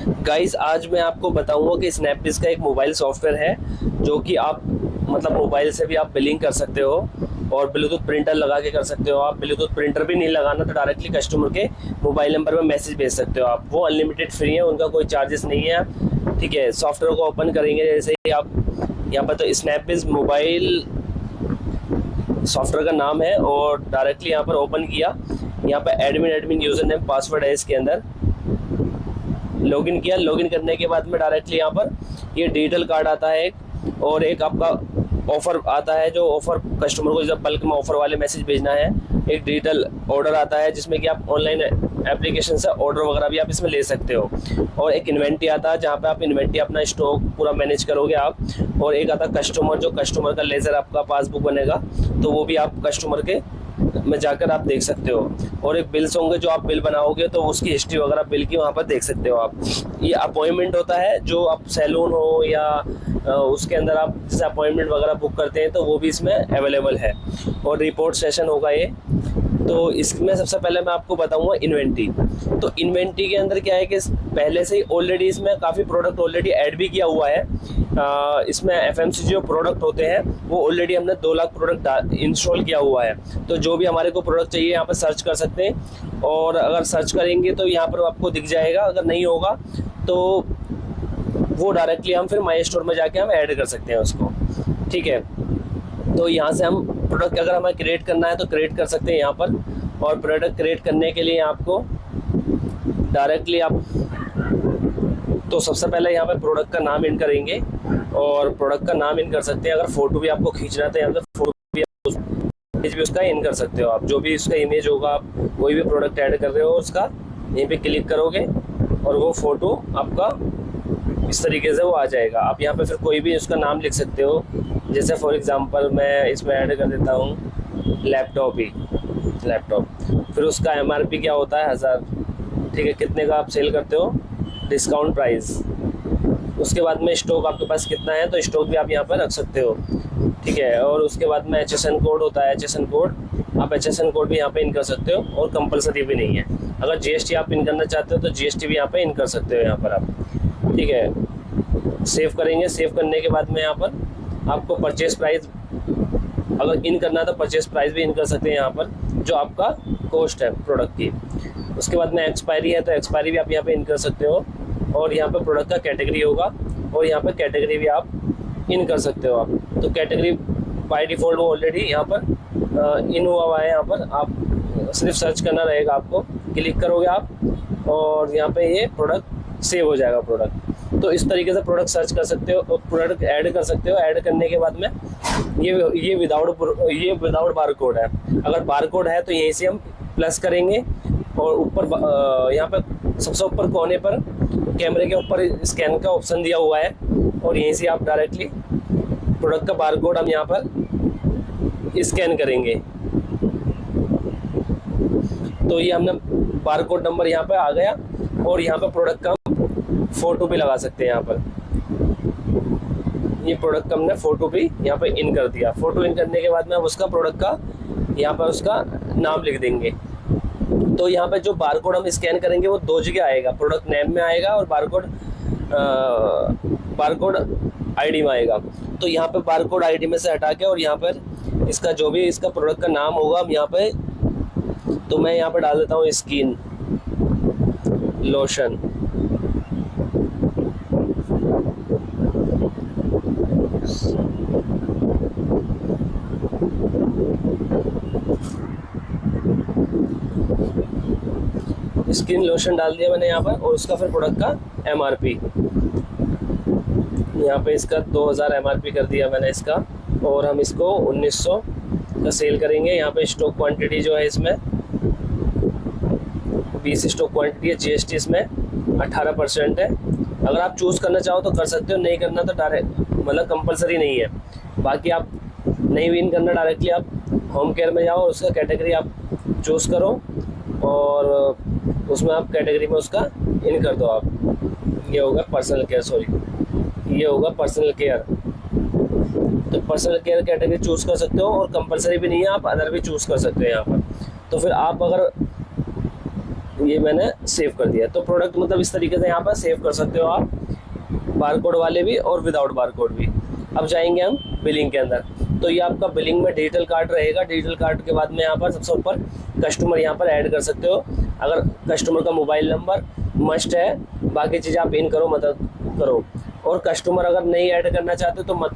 Guys आज मैं आपको बताऊंगा कि स्नैपडील का एक मोबाइल सॉफ्टवेयर है जो कि आप मतलब मोबाइल से भी आप बिलिंग कर सकते हो और ब्लूटूथ प्रिंटर लगा के कर सकते हो। आप ब्लूटूथ प्रिंटर भी नहीं लगाना तो डायरेक्टली कस्टमर के मोबाइल नंबर पर मैसेज भेज सकते हो आप। वो अनलिमिटेड फ्री है, उनका कोई चार्जेस नहीं है। ठीक है, सॉफ्टवेयर को ओपन करेंगे जैसे ही आप यहाँ पर, तो स्नैपडील मोबाइल सॉफ्टवेयर का नाम है और डायरेक्टली यहाँ पर ओपन किया। यहाँ पर एडमिन यूजर नेम पासवर्ड है, इसके अंदर लॉगिन किया। लॉगिन करने के बाद में डायरेक्टली यहाँ पर ये डिजिटल कार्ड आता है एक, और एक आपका ऑफर आता है जो ऑफर कस्टमर को जब बल्क में ऑफर वाले मैसेज भेजना है। एक डिजिटल ऑर्डर आता है जिसमें कि आप ऑनलाइन एप्लीकेशन से ऑर्डर वगैरह भी आप इसमें ले सकते हो। और एक इन्वेंट्री आता है जहाँ पे आप इन्वेंट्री अपना स्टॉक पूरा मैनेज करोगे आप। और एक आता कस्टमर, जो कस्टमर का लेजर आपका पासबुक बनेगा तो वो भी आप कस्टमर के में जाकर आप देख सकते हो। और एक बिल्स होंगे जो आप बिल बनाओगे तो उसकी हिस्ट्री वगैरह बिल की वहाँ पर देख सकते हो आप। ये अपॉइंटमेंट होता है जो आप सैलून हो या उसके अंदर आप जैसे अपॉइंटमेंट वगैरह बुक करते हैं तो वो भी इसमें अवेलेबल है। और रिपोर्ट सेशन होगा ये। तो इसमें सबसे पहले मैं आपको बताऊंगा इन्वेंट्री। तो इन्वेंट्री के अंदर क्या है कि पहले से ही ऑलरेडी इसमें काफ़ी प्रोडक्ट ऑलरेडी ऐड भी किया हुआ है। इसमें एफएमसीजी जो प्रोडक्ट होते हैं वो ऑलरेडी हमने 2 लाख प्रोडक्ट इंस्टॉल किया हुआ है। तो जो भी हमारे को प्रोडक्ट चाहिए यहाँ पर सर्च कर सकते हैं, और अगर सर्च करेंगे तो यहाँ पर आपको दिख जाएगा। अगर नहीं होगा तो वो डायरेक्टली हम फिर माई स्टोर में जाके हम ऐड कर सकते हैं उसको। ठीक है, तो यहाँ से हम प्रोडक्ट अगर हमें क्रिएट करना है तो क्रिएट कर सकते हैं यहाँ पर। और प्रोडक्ट क्रिएट करने के लिए आपको डायरेक्टली आप तो सबसे पहले यहाँ पे प्रोडक्ट का नाम इन करेंगे और प्रोडक्ट का नाम इन कर सकते हैं। अगर फोटो भी आपको खींचना है तो यहाँ पे फोटो भी इमेज भी उसका इन कर सकते हो आप। जो भी उसका इमेज होगा, आप कोई भी प्रोडक्ट ऐड कर रहे हो उसका यहीं पे क्लिक करोगे और वो फोटो आपका इस तरीके से वो आ जाएगा। आप यहाँ पे फिर कोई भी उसका नाम लिख सकते हो। जैसे फॉर एग्जांपल मैं इसमें ऐड कर देता हूँ लैपटॉप ही, लैपटॉप। फिर उसका एमआरपी क्या होता है 1000। ठीक है, कितने का आप सेल करते हो, डिस्काउंट प्राइस। उसके बाद में स्टॉक आपके पास कितना है तो स्टॉक भी आप यहाँ पर रख सकते हो। ठीक है, और उसके बाद में HSN कोड होता है, HSN कोड आप HSN कोड भी यहाँ पे इन कर सकते हो और कंपलसरी भी नहीं है। अगर GST आप इन करना चाहते हो तो GST भी यहाँ पे इन कर सकते हो यहाँ पर आप। ठीक है, सेव करेंगे। सेव करने के बाद में यहाँ पर आपको परचेस प्राइस अगर इन करना है तो परचेस प्राइस भी इन कर सकते हैं यहाँ पर, जो आपका कॉस्ट है प्रोडक्ट की। उसके बाद में एक्सपायरी है तो एक्सपायरी भी आप यहाँ पे इन कर सकते हो। और यहाँ पे प्रोडक्ट का कैटेगरी होगा और यहाँ पे कैटेगरी भी आप इन कर सकते हो आप। तो कैटेगरी बाय डिफ़ॉल्ट वो ऑलरेडी यहाँ पर इन हुआ है। यहाँ पर आप सिर्फ सर्च करना रहेगा, आपको क्लिक करोगे आप और यहाँ पे ये प्रोडक्ट सेव हो जाएगा प्रोडक्ट। तो इस तरीके से प्रोडक्ट सर्च कर सकते हो, प्रोडक्ट ऐड कर सकते हो। ऐड करने के बाद में ये विदाउट बारकोड है। अगर बारकोड है तो यहीं से हम प्लस करेंगे और ऊपर यहाँ पर सबसे ऊपर कोने पर कैमरे के ऊपर स्कैन का ऑप्शन दिया हुआ है और यहीं से आप डायरेक्टली प्रोडक्ट का बारकोड हम यहाँ पर स्कैन करेंगे। तो ये हमने बारकोड नंबर यहाँ पे आ गया और यहाँ पर प्रोडक्ट का हम फोटो भी लगा सकते हैं। यहाँ पर ये प्रोडक्ट का हमने फोटो भी यहाँ पे इन कर दिया। फोटो इन करने के बाद में हम उसका प्रोडक्ट का यहाँ पर उसका नाम लिख देंगे। तो यहाँ पे जो बारकोड हम स्कैन करेंगे वो 2 जगह आएगा, प्रोडक्ट नेम में आएगा और बारकोड आईडी में आएगा। तो यहाँ पे बारकोड आईडी में से हटा के और यहाँ पर इसका जो भी इसका प्रोडक्ट का नाम होगा हम यहाँ पे, तो मैं यहाँ पे डाल देता हूँ स्किन लोशन। स्किन लोशन डाल दिया मैंने यहाँ पर और उसका फिर प्रोडक्ट का MRP यहाँ पे इसका 2000 MRP कर दिया मैंने इसका। और हम इसको 1900 का सेल करेंगे। यहाँ पे स्टॉक क्वांटिटी जो है इसमें 20 स्टॉक क्वांटिटी है। GST इसमें 18% है। अगर आप चूज़ करना चाहो तो कर सकते हो, नहीं करना तो डायरेक्ट मतलब कंपलसरी नहीं है। बाकी आप नहीं विन करना, डायरेक्टली आप होम केयर में जाओ, उसका कैटेगरी आप चूज़ करो और उसमें आप कैटेगरी में उसका इन कर दो आप। ये होगा पर्सनल केयर, सॉरी ये होगा पर्सनल केयर। तो पर्सनल केयर कैटेगरी चूज़ कर सकते हो और कंपलसरी भी नहीं है, आप अदर भी चूज़ कर सकते हो यहाँ पर। तो फिर आप अगर ये मैंने सेव कर दिया। तो प्रोडक्ट मतलब इस तरीके से यहाँ पर सेव कर सकते हो आप, बारकोड वाले भी और विदाउट बारकोड भी। अब जाएंगे हम बिलिंग के अंदर। तो ये आपका बिलिंग में डिजिटल कार्ड रहेगा। डिजिटल कार्ड के बाद में यहाँ पर सबसे ऊपर कस्टमर यहाँ पर ऐड कर सकते हो। अगर कस्टमर का मोबाइल नंबर मस्ट है, बाकी चीज़ें आप इन करो मत करो। और कस्टमर अगर नहीं ऐड करना चाहते तो मत,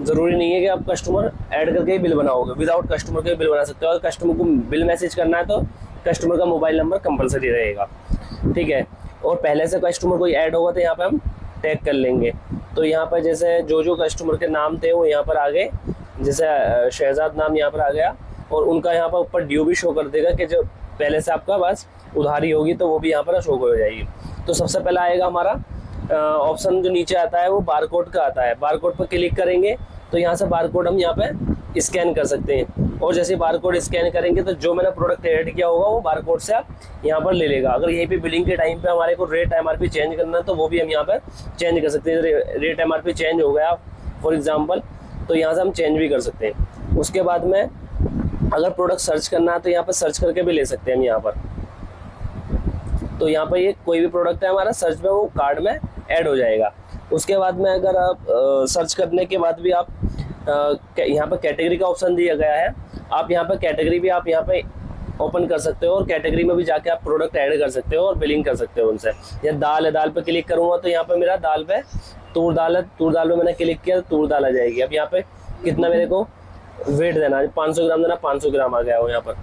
ज़रूरी नहीं है कि आप कस्टमर ऐड करके ही बिल बनाओगे, विदाउट कस्टमर के बिल बना सकते हो। अगर कस्टमर को बिल मैसेज करना है तो कस्टमर का मोबाइल नंबर कंपलसरी रहेगा, ठीक है। और पहले से कस्टमर कोई ऐड होगा तो यहाँ पे हम टैग कर लेंगे। तो यहाँ पर जैसे जो कस्टमर के नाम थे वो यहाँ पर आ गए, जैसे शहजाद नाम यहाँ पर आ गया, और उनका यहाँ पर ऊपर ड्यू भी शो कर देगा कि जो पहले से आपका बस उधारी होगी तो वो भी यहाँ पर शो हो जाएगी। तो सबसे पहला आएगा हमारा ऑप्शन जो नीचे आता है वो बारकोड का आता है। बारकोड पर क्लिक करेंगे तो यहाँ से बारकोड हम यहाँ पे स्कैन कर सकते हैं, और जैसे बारकोड स्कैन करेंगे तो जो मैंने प्रोडक्ट ऐड किया होगा वो बारकोड से आप यहाँ पर ले लेगा। अगर यहीं पे बिलिंग के टाइम पे हमारे को रेट MRP चेंज करना है तो वो भी हम यहाँ पर चेंज कर सकते हैं। रेट MRP चेंज हो गया फॉर एग्जाम्पल, तो यहाँ से हम चेंज भी कर सकते हैं। उसके बाद में अगर प्रोडक्ट सर्च करना है तो यहाँ पर सर्च करके भी ले सकते हैं हम यहाँ पर। तो यहाँ पर ये कोई भी प्रोडक्ट है हमारा सर्च में वो कार्ड में ऐड हो जाएगा। उसके बाद में अगर आप सर्च करने के बाद भी आप यहाँ पर कैटेगरी का ऑप्शन दिया गया है, आप यहाँ पर कैटेगरी भी आप यहाँ पे ओपन कर सकते हो, और कैटेगरी में भी जाके आप प्रोडक्ट ऐड कर सकते हो और बिलिंग कर सकते हो उनसे। या दाल है, दाल पे क्लिक करूँगा तो यहाँ पे मेरा दाल पे तूर दाल है, तूर दाल पे मैंने क्लिक किया तो तूर दाल आ जाएगी। अब यहाँ पे कितना मेरे को वेट देना है, 500 ग्राम देना, 500 ग्राम आ गया हो यहाँ पर,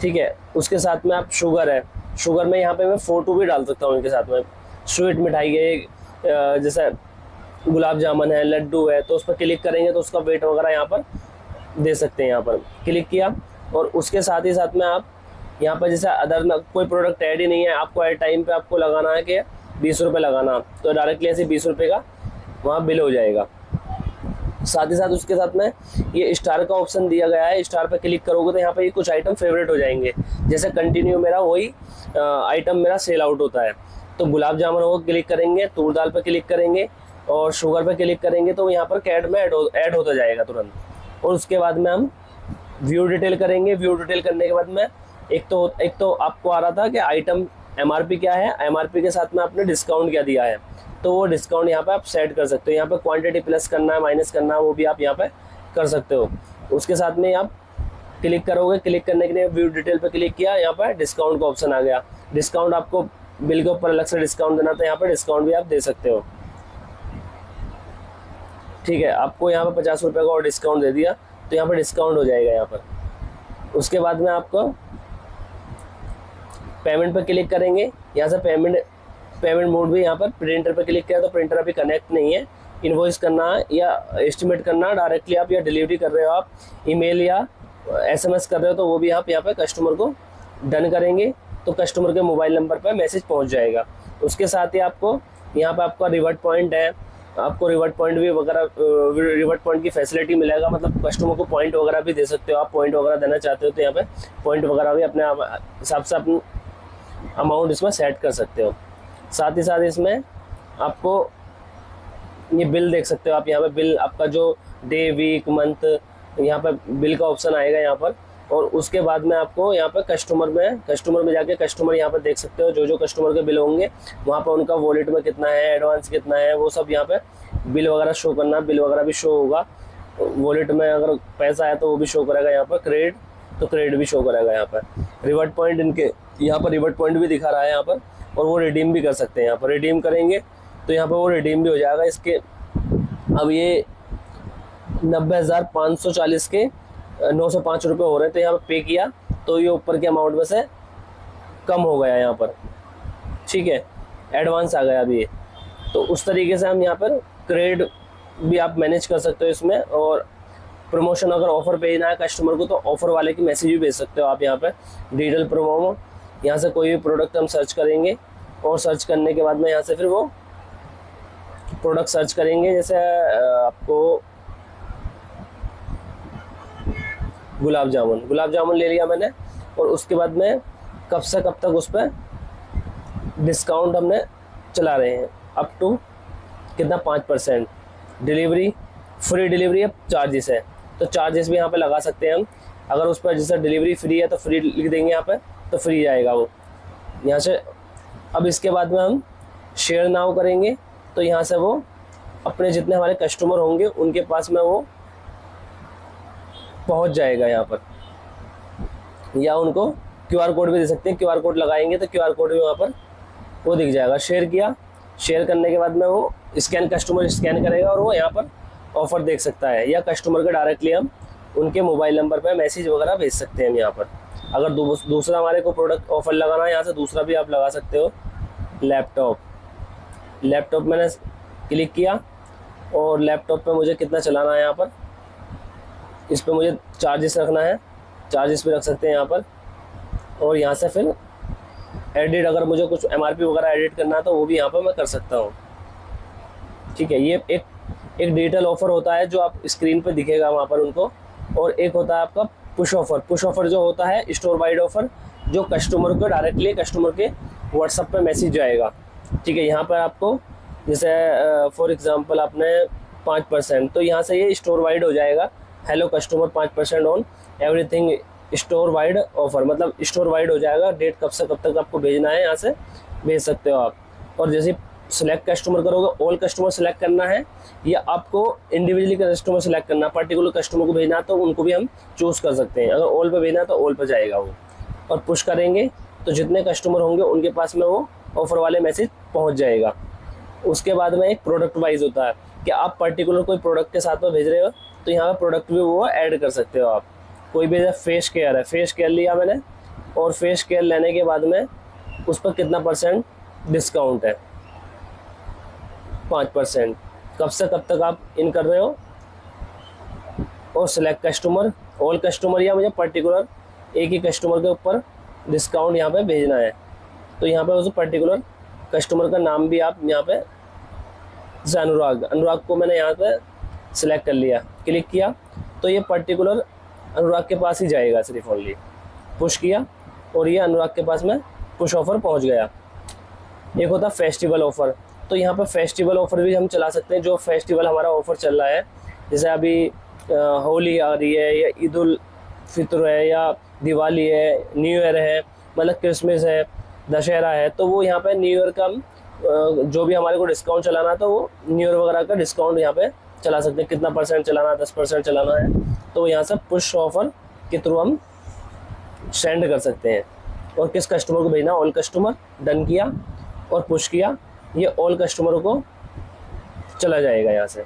ठीक है। उसके साथ में आप शुगर है, शुगर में यहाँ पे मैं फोटो भी डाल सकता हूँ इनके साथ में। स्वीट मिठाई है, जैसे गुलाब जामुन है, लड्डू है, तो उस पर क्लिक करेंगे तो उसका वेट वगैरह यहाँ पर दे सकते हैं। यहाँ पर क्लिक किया, और उसके साथ ही साथ में आप यहाँ पर जैसे अदर में कोई प्रोडक्ट ऐड ही नहीं है, आपको एट टाइम पे आपको लगाना है कि 20 रुपये लगाना, तो डायरेक्टली ऐसे 20 रुपये का वहाँ बिल हो जाएगा। साथ ही साथ उसके साथ में ये स्टार का ऑप्शन दिया गया है। स्टार पे क्लिक करोगे तो यहाँ पे ये कुछ आइटम फेवरेट हो जाएंगे। जैसे कंटिन्यू मेरा वही आइटम मेरा सेल आउट होता है, तो गुलाब जामुन को क्लिक करेंगे, तूर दाल पे क्लिक करेंगे और शुगर पे क्लिक करेंगे तो यहाँ पर कैड में ऐड होता जाएगा तुरंत। और उसके बाद में हम व्यू डिटेल करेंगे। व्यू डिटेल करने के बाद में एक तो आपको आ रहा था कि आइटम MRP क्या है, MRP के साथ में आपने डिस्काउंट क्या दिया है, तो वो डिस्काउंट यहाँ पे आप सेट कर सकते हो। यहाँ पे क्वांटिटी प्लस करना है, माइनस करना है, वो भी आप यहाँ पे कर सकते हो। उसके साथ में आप क्लिक करोगे, क्लिक करने के लिए व्यू डिटेल पे क्लिक किया, यहाँ पर डिस्काउंट का ऑप्शन आ गया। डिस्काउंट आपको बिल के ऊपर अलग से डिस्काउंट देना, तो यहाँ पर डिस्काउंट भी आप दे सकते हो, ठीक है। आपको यहाँ पर 50 रुपये का और डिस्काउंट दे दिया तो यहाँ पर डिस्काउंट हो जाएगा यहाँ पर। उसके बाद में आपको पेमेंट पर क्लिक करेंगे, यहाँ से पेमेंट मोड भी यहाँ पर प्रिंटर पर क्लिक किया तो प्रिंटर अभी कनेक्ट नहीं है। इनवॉइस करना है या एस्टिमेट करना है डायरेक्टली आप, या डिलीवरी कर रहे हो आप, ईमेल या SMS कर रहे हो तो वो भी आप यहाँ पे कस्टमर को डन करेंगे तो कस्टमर के मोबाइल नंबर पर मैसेज पहुँच जाएगा। उसके साथ ही आपको यहाँ पर आपका रिवर्ट पॉइंट है, आपको रिवर्ट पॉइंट भी वगैरह, रिवर्ट पॉइंट की फैसिलिटी मिलेगा, मतलब कस्टमर को पॉइंट वगैरह भी दे सकते हो आप। पॉइंट वगैरह देना चाहते हो तो यहाँ पे पॉइंट वगैरह भी अपने हिसाब से अपनी अमाउंट इसमें सेट कर सकते हो। साथ ही साथ इसमें आपको ये बिल देख सकते हो आप, यहाँ पे बिल आपका जो डे, वीक, मंथ, यहाँ पे बिल का ऑप्शन आएगा यहाँ पर। और उसके बाद में आपको यहाँ पे कस्टमर में जाके कस्टमर यहाँ पर देख सकते हो, जो कस्टमर के बिल होंगे वहाँ पर उनका वॉलेट में कितना है, एडवांस कितना है, वो सब यहाँ पे बिल वगैरह शो करना। बिल वगैरह भी शो होगा, वॉलेट में अगर पैसा है तो वो भी शो करेगा यहाँ पर, क्रेडिट तो क्रेडिट भी शो करेगा यहाँ पर। रिवर्ट पॉइंट इनके यहाँ पर रिवर्ट पॉइंट भी दिखा रहा है यहाँ पर, और वो रिडीम भी कर सकते हैं यहाँ पर। रिडीम करेंगे तो यहाँ पर वो रिडीम भी हो जाएगा। इसके अब ये 90,540 के 905 रुपये हो रहे हैं, तो यहाँ पर पे किया तो ये ऊपर के अमाउंट में से कम हो गया यहाँ पर, ठीक है, एडवांस आ गया अभी ये। तो उस तरीके से हम यहाँ पर क्रेडिट भी आप मैनेज कर सकते हो इसमें। और प्रमोशन अगर ऑफर भेजना है कस्टमर को तो ऑफर वाले की मैसेज भी भेज सकते हो आप यहाँ पे। डिजिटल प्रोमो, यहाँ से कोई भी प्रोडक्ट हम सर्च करेंगे और सर्च करने के बाद में यहाँ से फिर वो प्रोडक्ट सर्च करेंगे। जैसे आपको गुलाब जामुन ले लिया मैंने, और उसके बाद में कब से कब तक उस पर डिस्काउंट हमने चला रहे हैं, अप टू कितना 5%। डिलीवरी फ्री डिलीवरी है, चार्जेस है तो चार्जेस भी यहाँ पे लगा सकते हैं हम। अगर उस पर जैसे डिलीवरी फ्री है तो फ्री लिख देंगे यहाँ पे तो फ्री जाएगा वो, यहाँ से अब इसके बाद में हम शेयर नाउ करेंगे तो यहाँ से वो अपने जितने हमारे कस्टमर होंगे उनके पास में वो पहुँच जाएगा यहाँ पर, या उनको क्यूआर कोड भी दे सकते हैं। क्यूआर कोड लगाएंगे तो क्यूआर कोड भी वहाँ पर वो दिख जाएगा। शेयर किया, शेयर करने के बाद में वो कस्टमर स्कैन करेगा और वो यहाँ पर ऑफ़र देख सकता है, या कस्टमर को डायरेक्टली हम उनके मोबाइल नंबर पर मैसेज वगैरह भेज सकते हैं हम यहाँ पर। अगर दूसरा हमारे को प्रोडक्ट ऑफ़र लगाना है यहाँ से दूसरा भी आप लगा सकते हो। लैपटॉप मैंने क्लिक किया और लैपटॉप पे मुझे कितना चलाना है यहाँ पर, इस पर मुझे चार्जेस रखना है, चार्जेस भी रख सकते हैं यहाँ पर। और यहाँ से फिर एडिट, अगर मुझे कुछ MRP वगैरह एडिट करना है तो वो भी यहाँ पर मैं कर सकता हूँ। ठीक है, ये एक डिजिटल ऑफ़र होता है जो आप स्क्रीन पे दिखेगा वहाँ पर उनको। और एक होता है आपका पुश ऑफ़र जो होता है स्टोर वाइड ऑफ़र, जो कस्टमर को डायरेक्टली कस्टमर के व्हाट्सएप पे मैसेज जाएगा। ठीक है, यहाँ पर आपको जैसे फॉर एग्जांपल आपने 5%, तो यहाँ से ये स्टोर वाइड हो जाएगा। Hello customer 5% on everything store wide offer, मतलब स्टोर वाइड हो जाएगा। डेट कब से कब तक आपको भेजना है यहाँ से भेज सकते हो आप। और जैसे सिलेक्ट कस्टमर करोगे, ऑल कस्टमर सेलेक्ट करना है या आपको इंडिविजुअली कस्टमर सेलेक्ट करना, पर्टिकुलर कस्टमर को भेजना तो उनको भी हम चूज़ कर सकते हैं। अगर ऑल पे भेजना है तो ऑल पे जाएगा वो, और पुश करेंगे तो जितने कस्टमर होंगे उनके पास में वो ऑफ़र वाले मैसेज पहुँच जाएगा। उसके बाद में एक प्रोडक्ट वाइज होता है कि आप पर्टिकुलर कोई प्रोडक्ट के साथ में भेज रहे हो तो यहाँ पर प्रोडक्ट भी वो ऐड कर सकते हो आप। कोई भी फेस केयर है, फेस केयर लिया मैंने, और फेस केयर लेने के बाद में उस पर कितना % डिस्काउंट है, 5%। कब से कब तक आप इन कर रहे हो, और सिलेक्ट कस्टमर, ऑल कस्टमर, या मुझे पर्टिकुलर एक ही कस्टमर के ऊपर डिस्काउंट यहाँ पे भेजना है। तो यहाँ पे उस पर्टिकुलर कस्टमर का नाम भी आप यहाँ पे, जैसे अनुराग को मैंने यहाँ पे सिलेक्ट कर लिया, क्लिक किया तो ये पर्टिकुलर अनुराग के पास ही जाएगा सिर्फ ओनली। पुश किया और ये अनुराग के पास में पुश ऑफ़र पहुँच गया। एक होता है फेस्टिवल ऑफ़र, तो यहाँ पर फेस्टिवल ऑफ़र भी हम चला सकते हैं। जो फेस्टिवल हमारा ऑफ़र चल रहा है, जैसे अभी होली आ रही है, या ईद उल फित्र है, या दिवाली है, न्यू ईयर है, मतलब क्रिसमस है, दशहरा है, तो वो यहाँ पे न्यू ईयर का जो भी हमारे को डिस्काउंट चलाना है तो वो न्यू ईयर वगैरह का डिस्काउंट यहाँ पे चला सकते हैं। कितना % चलाना है, 10% चलाना है, तो यहाँ से पुश ऑफ़र के थ्रू हम सेंड कर सकते हैं। और किस कस्टमर को भेजना, ऑल कस्टमर, डन किया और पुश किया, ये ऑल कस्टमरों को चला जाएगा यहाँ से।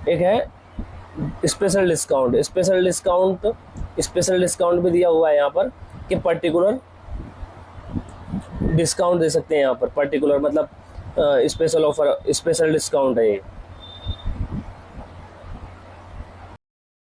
एक है स्पेशल डिस्काउंट भी दिया हुआ है यहाँ पर कि पर्टिकुलर डिस्काउंट दे सकते हैं यहाँ पर, पर्टिकुलर मतलब स्पेशल ऑफ़र, स्पेशल डिस्काउंट है ये।